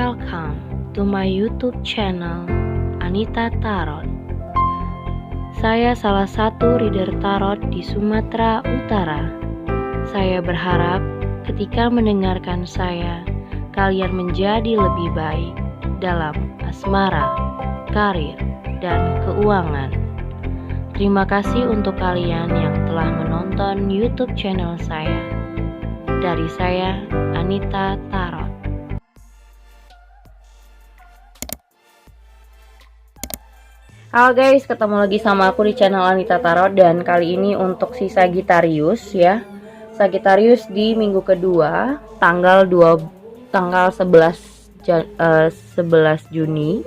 Welcome to my YouTube channel Anita Tarot. Saya salah satu reader tarot di Sumatera Utara. Saya berharap ketika mendengarkan saya, kalian menjadi lebih baik dalam asmara, karir, dan keuangan. Terima kasih untuk kalian yang telah menonton YouTube channel saya. Dari saya, Anita Tarot. Halo guys, ketemu lagi sama aku di channel Anita Tarot. Dan kali ini untuk si Sagittarius ya, Sagittarius di minggu kedua tanggal 11 Juni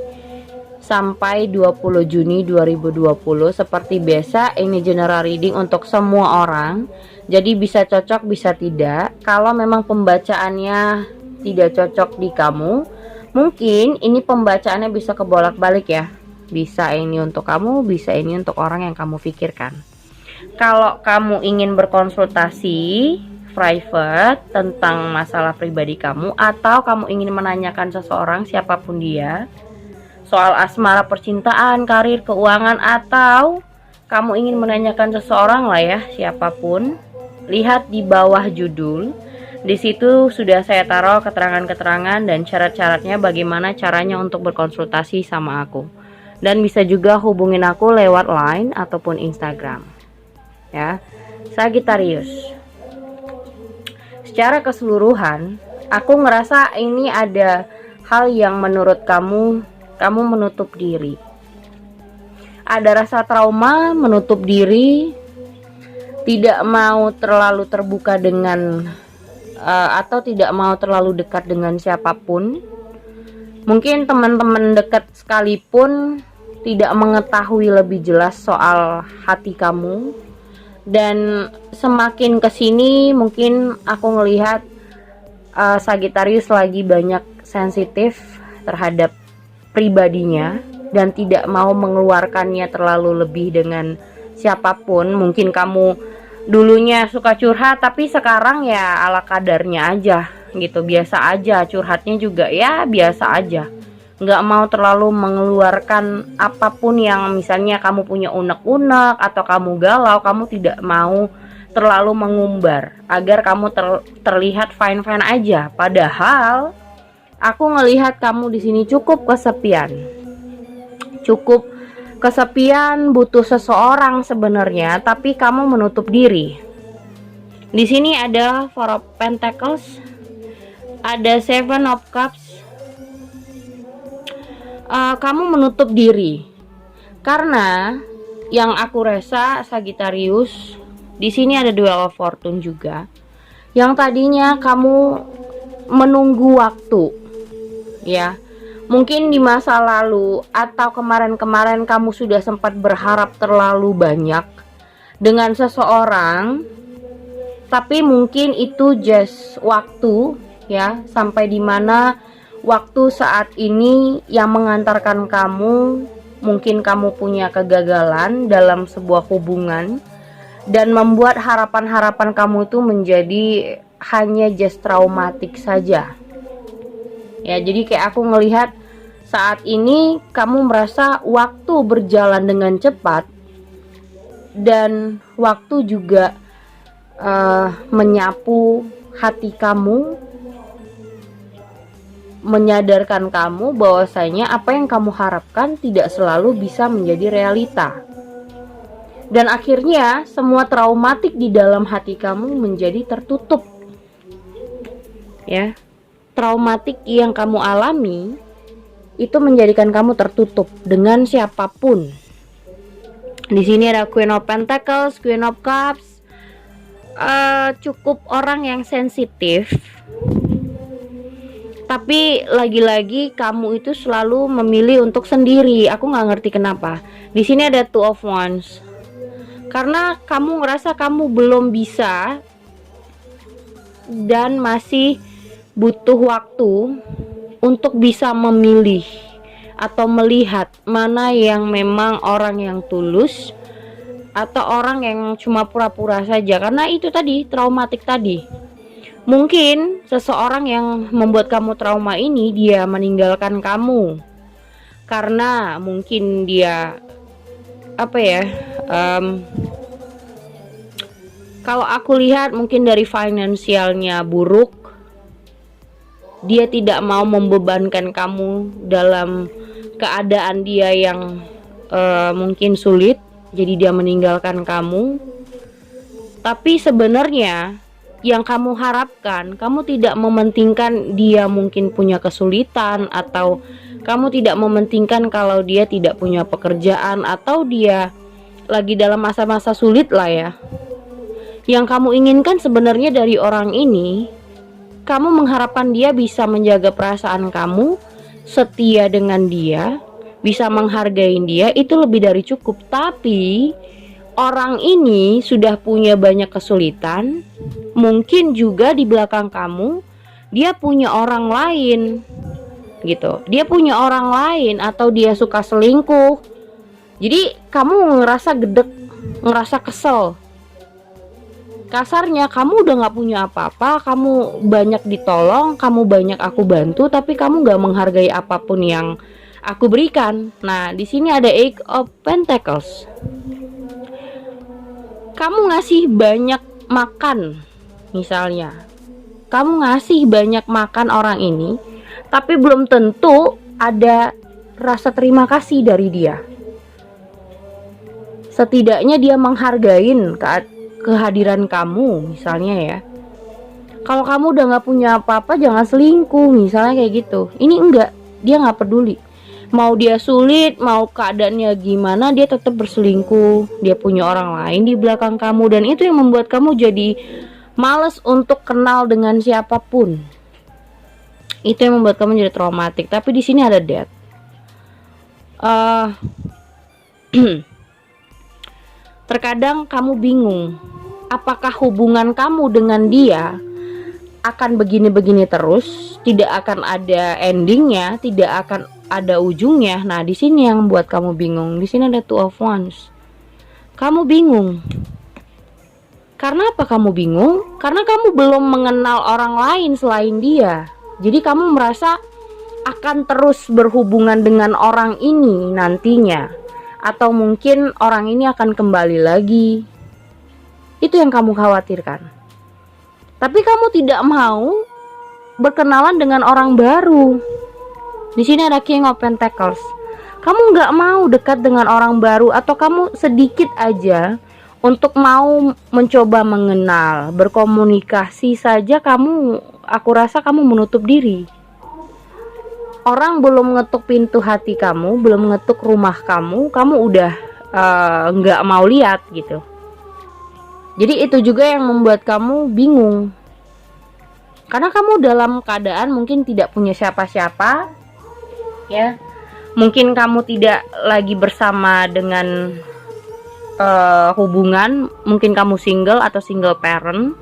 sampai 20 Juni 2020. Seperti biasa, ini general reading untuk semua orang, jadi bisa cocok bisa tidak. Kalau memang pembacaannya tidak cocok di kamu, mungkin ini pembacaannya bisa kebolak-balik ya. Bisa ini untuk kamu, bisa ini untuk orang yang kamu pikirkan. Kalau kamu ingin berkonsultasi private tentang masalah pribadi kamu, atau kamu ingin menanyakan seseorang siapapun dia, soal asmara, percintaan, karir, keuangan, atau kamu ingin menanyakan seseorang lah ya, siapapun, lihat di bawah judul. Di situ sudah saya taruh keterangan-keterangan dan syarat-syaratnya bagaimana caranya untuk berkonsultasi sama aku. Dan bisa juga hubungin aku lewat line ataupun Instagram ya. Sagittarius, secara keseluruhan aku ngerasa ini ada hal yang menurut kamu menutup diri. Ada rasa trauma, menutup diri, tidak mau terlalu terbuka dengan atau tidak mau terlalu dekat dengan siapapun. Mungkin teman-teman dekat sekalipun tidak mengetahui lebih jelas soal hati kamu. Dan semakin kesini mungkin aku ngelihat Sagittarius lagi banyak sensitif terhadap pribadinya dan tidak mau mengeluarkannya terlalu lebih dengan siapapun. Mungkin kamu dulunya suka curhat, tapi sekarang ya ala kadarnya aja gitu, biasa aja, curhatnya juga ya biasa aja, nggak mau terlalu mengeluarkan apapun yang misalnya kamu punya unek-unek atau kamu galau. Kamu tidak mau terlalu mengumbar agar kamu terlihat fine-fine aja, padahal aku ngelihat kamu di sini cukup kesepian, butuh seseorang sebenarnya, tapi kamu menutup diri. Di sini ada Four of Pentacles, ada Seven of Cups. Kamu menutup diri karena yang aku rasa Sagittarius di sini ada Duel of Fortune juga. Yang tadinya kamu menunggu waktu ya, mungkin di masa lalu atau kemarin-kemarin kamu sudah sempat berharap terlalu banyak dengan seseorang, tapi mungkin itu just waktu ya, sampai dimana waktu saat ini yang mengantarkan kamu, mungkin kamu punya kegagalan dalam sebuah hubungan dan membuat harapan-harapan kamu itu menjadi hanya just traumatik saja ya. Jadi kayak aku ngelihat saat ini kamu merasa waktu berjalan dengan cepat dan waktu juga menyapu hati kamu, menyadarkan kamu bahwasanya apa yang kamu harapkan tidak selalu bisa menjadi realita. Dan akhirnya semua traumatik di dalam hati kamu menjadi tertutup ya. Traumatik yang kamu alami itu menjadikan kamu tertutup dengan siapapun. Di sini ada Queen of Pentacles, Queen of Cups. Cukup orang yang sensitif, tapi lagi-lagi kamu itu selalu memilih untuk sendiri. Aku nggak ngerti kenapa. Di sini ada Two of Wands, karena kamu ngerasa kamu belum bisa dan masih butuh waktu untuk bisa memilih atau melihat mana yang memang orang yang tulus atau orang yang cuma pura-pura saja. Karena itu tadi, traumatik tadi. Mungkin seseorang yang membuat kamu trauma ini dia meninggalkan kamu karena mungkin dia apa ya? Kalau aku lihat mungkin dari finansialnya buruk, dia tidak mau membebankan kamu dalam keadaan dia yang mungkin sulit, jadi dia meninggalkan kamu. Tapi sebenarnya yang kamu harapkan, kamu tidak mementingkan dia mungkin punya kesulitan, atau kamu tidak mementingkan kalau dia tidak punya pekerjaan, atau dia lagi dalam masa-masa sulit lah ya. Yang kamu inginkan sebenarnya dari orang ini, kamu mengharapkan dia bisa menjaga perasaan kamu, setia dengan dia, bisa menghargai dia, itu lebih dari cukup. Tapi orang ini sudah punya banyak kesulitan, mungkin juga di belakang kamu dia punya orang lain gitu. Dia punya orang lain atau dia suka selingkuh. Jadi kamu ngerasa gedek, ngerasa kesel. Kasarnya kamu udah gak punya apa-apa, kamu banyak ditolong, kamu banyak aku bantu, tapi kamu gak menghargai apapun yang aku berikan. Nah, di sini ada Eight of Pentacles. Kamu ngasih banyak makan, misalnya kamu ngasih banyak makan orang ini, tapi belum tentu ada rasa terima kasih dari dia. Setidaknya dia menghargain kehadiran kamu, misalnya ya. Kalau kamu udah gak punya apa-apa, jangan selingkuh, misalnya kayak gitu. Ini enggak, dia gak peduli. Mau dia sulit, mau keadaannya gimana, dia tetap berselingkuh. Dia punya orang lain di belakang kamu, dan itu yang membuat kamu jadi males untuk kenal dengan siapapun. Itu yang membuat kamu jadi traumatik. Tapi di sini ada death. Terkadang kamu bingung, apakah hubungan kamu dengan dia akan begini-begini terus, tidak akan ada endingnya, tidak akan ada ujungnya. Nah, di sini yang buat kamu bingung. Di sini ada Two of Wands. Kamu bingung. Karena apa kamu bingung? Karena kamu belum mengenal orang lain selain dia. Jadi kamu merasa akan terus berhubungan dengan orang ini nantinya, atau mungkin orang ini akan kembali lagi. Itu yang kamu khawatirkan. Tapi kamu tidak mau berkenalan dengan orang baru. Di sini ada King of Pentacles. Kamu nggak mau dekat dengan orang baru, atau kamu sedikit aja untuk mau mencoba mengenal, berkomunikasi saja aku rasa kamu menutup diri. Orang belum ngetuk pintu hati kamu, belum ngetuk rumah kamu udah nggak mau lihat gitu. Jadi itu juga yang membuat kamu bingung. Karena kamu dalam keadaan mungkin tidak punya siapa-siapa, ya. Mungkin kamu tidak lagi bersama dengan hubungan, mungkin kamu single atau single parent.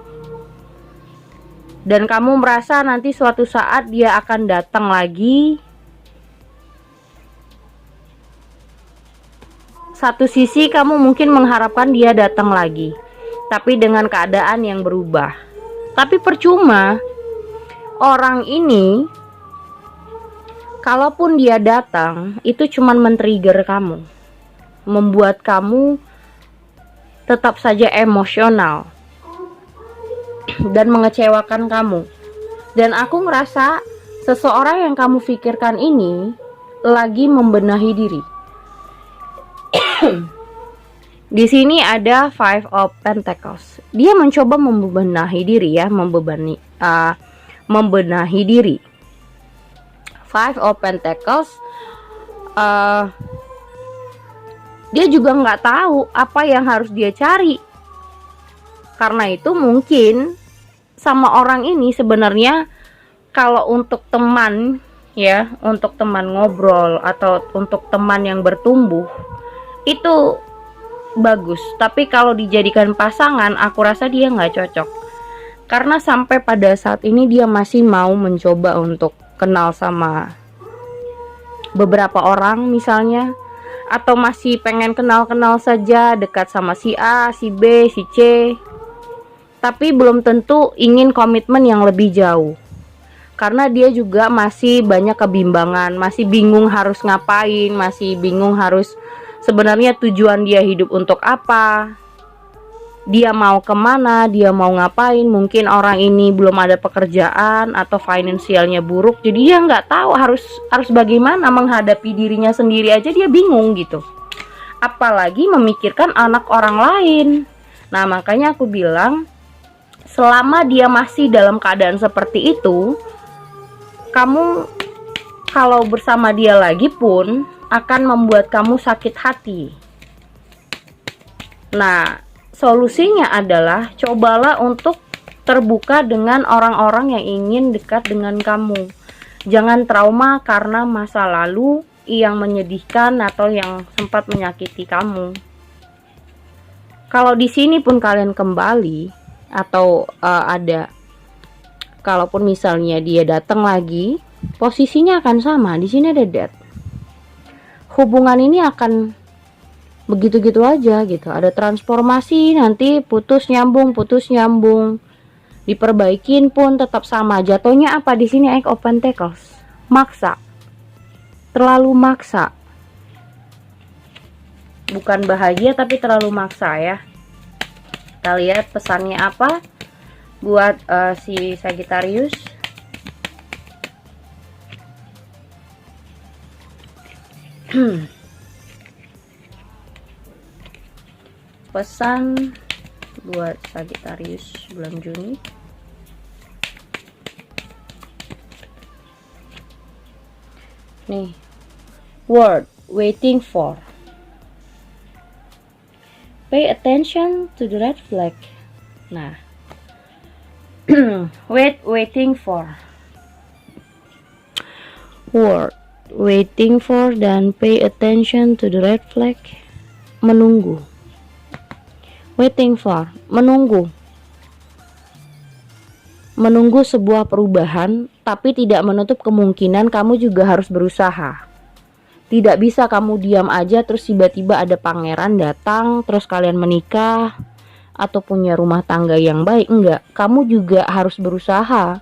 Dan kamu merasa nanti suatu saat dia akan datang lagi. Satu sisi kamu mungkin mengharapkan dia datang lagi, tapi dengan keadaan yang berubah. Tapi percuma. Orang ini, kalaupun dia datang, itu cuman men-trigger kamu, membuat kamu tetap saja emosional dan mengecewakan kamu. Dan aku ngerasa seseorang yang kamu pikirkan ini lagi membenahi diri. Di sini ada Five of Pentacles. Dia mencoba membenahi diri ya, membenahi diri. Five of Pentacles, dia juga nggak tahu apa yang harus dia cari. Karena itu mungkin sama orang ini sebenarnya kalau untuk teman ya, untuk teman ngobrol atau untuk teman yang bertumbuh itu bagus. Tapi kalau dijadikan pasangan, aku rasa dia nggak cocok. Karena sampai pada saat ini dia masih mau mencoba untuk kenal sama beberapa orang misalnya, atau masih pengen kenal-kenal saja, dekat sama si A, si B, si C. tapi belum tentu ingin komitmen yang lebih jauh. Karena dia juga masih banyak kebimbangan, masih bingung harus ngapain, masih bingung harus sebenarnya tujuan dia hidup untuk apa, dia mau kemana, dia mau ngapain. Mungkin orang ini belum ada pekerjaan atau finansialnya buruk, jadi dia nggak tahu harus bagaimana menghadapi dirinya sendiri aja, dia bingung gitu, apalagi memikirkan anak orang lain. Nah, makanya aku bilang, selama dia masih dalam keadaan seperti itu, kamu kalau bersama dia lagi pun akan membuat kamu sakit hati. Nah, solusinya adalah cobalah untuk terbuka dengan orang-orang yang ingin dekat dengan kamu. Jangan trauma karena masa lalu yang menyedihkan atau yang sempat menyakiti kamu. Kalau di sini pun kalian kembali atau kalaupun misalnya dia datang lagi, posisinya akan sama. Di sini ada death. Hubungan ini akan begitu-gitu aja gitu. Ada transformasi, nanti putus nyambung, diperbaikin pun tetap sama. Jatuhnya apa di sini? Eight of Pentacles. Maksa. Terlalu maksa. Bukan bahagia tapi terlalu maksa ya. Kita lihat pesannya apa buat si Sagittarius. Pesan buat Sagittarius bulan Juni. Nih, word waiting for. Pay attention to the red flag. Nah, waiting for. Word waiting for dan pay attention to the red flag. Menunggu. Waiting for, menunggu. Menunggu sebuah perubahan, tapi tidak menutup kemungkinan kamu juga harus berusaha. Tidak bisa kamu diam aja terus tiba-tiba ada pangeran datang terus kalian menikah atau punya rumah tangga yang baik. Enggak, kamu juga harus berusaha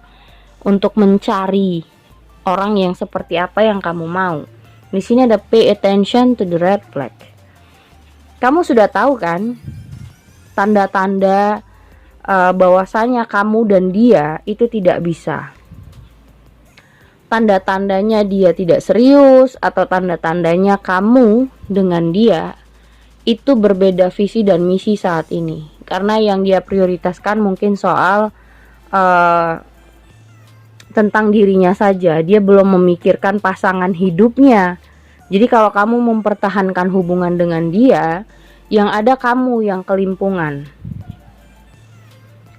untuk mencari orang yang seperti apa yang kamu mau. Di sini ada pay attention to the red flag. Kamu sudah tahu kan tanda-tanda bahwasanya kamu dan dia itu tidak bisa. Tanda-tandanya dia tidak serius atau tanda-tandanya kamu dengan dia itu berbeda visi dan misi saat ini. Karena yang dia prioritaskan mungkin soal tentang dirinya saja. Dia belum memikirkan pasangan hidupnya. Jadi kalau kamu mempertahankan hubungan dengan dia, yang ada kamu yang kelimpungan.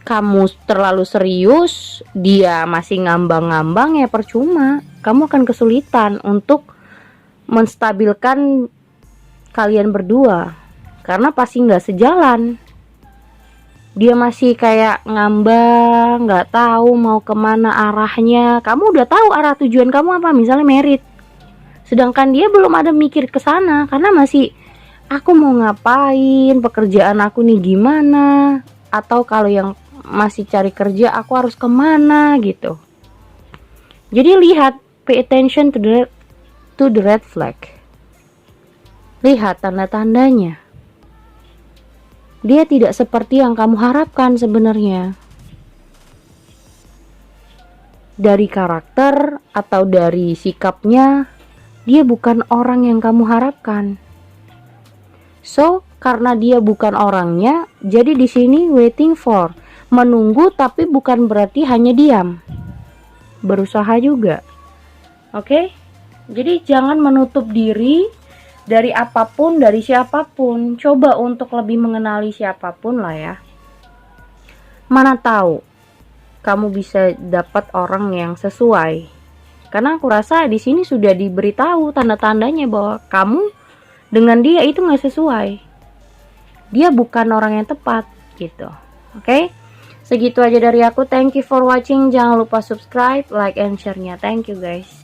Kamu terlalu serius, dia masih ngambang-ngambang, ya percuma. Kamu akan kesulitan untuk menstabilkan kalian berdua, karena pasti nggak sejalan. Dia masih kayak ngambang, nggak tahu mau kemana arahnya. Kamu udah tahu arah tujuan kamu apa, misalnya merit. Sedangkan dia belum ada mikir ke sana, karena masih aku mau ngapain, pekerjaan aku nih gimana, atau kalau yang masih cari kerja aku harus kemana gitu. Jadi lihat, pay attention to the red flag. Lihat tanda-tandanya. Dia tidak seperti yang kamu harapkan sebenarnya. Dari karakter atau dari sikapnya, dia bukan orang yang kamu harapkan. So, karena dia bukan orangnya, jadi di sini waiting for. Menunggu tapi bukan berarti hanya diam. Berusaha juga. Oke? Jadi jangan menutup diri dari apapun, dari siapapun. Coba untuk lebih mengenali siapapun lah ya. Mana tahu kamu bisa dapat orang yang sesuai. Karena aku rasa di sini sudah diberitahu tanda-tandanya bahwa kamu dengan dia itu nggak sesuai. Dia bukan orang yang tepat gitu. Oke? Segitu aja dari aku. Thank you for watching. Jangan lupa subscribe, like, and share-nya. Thank you guys.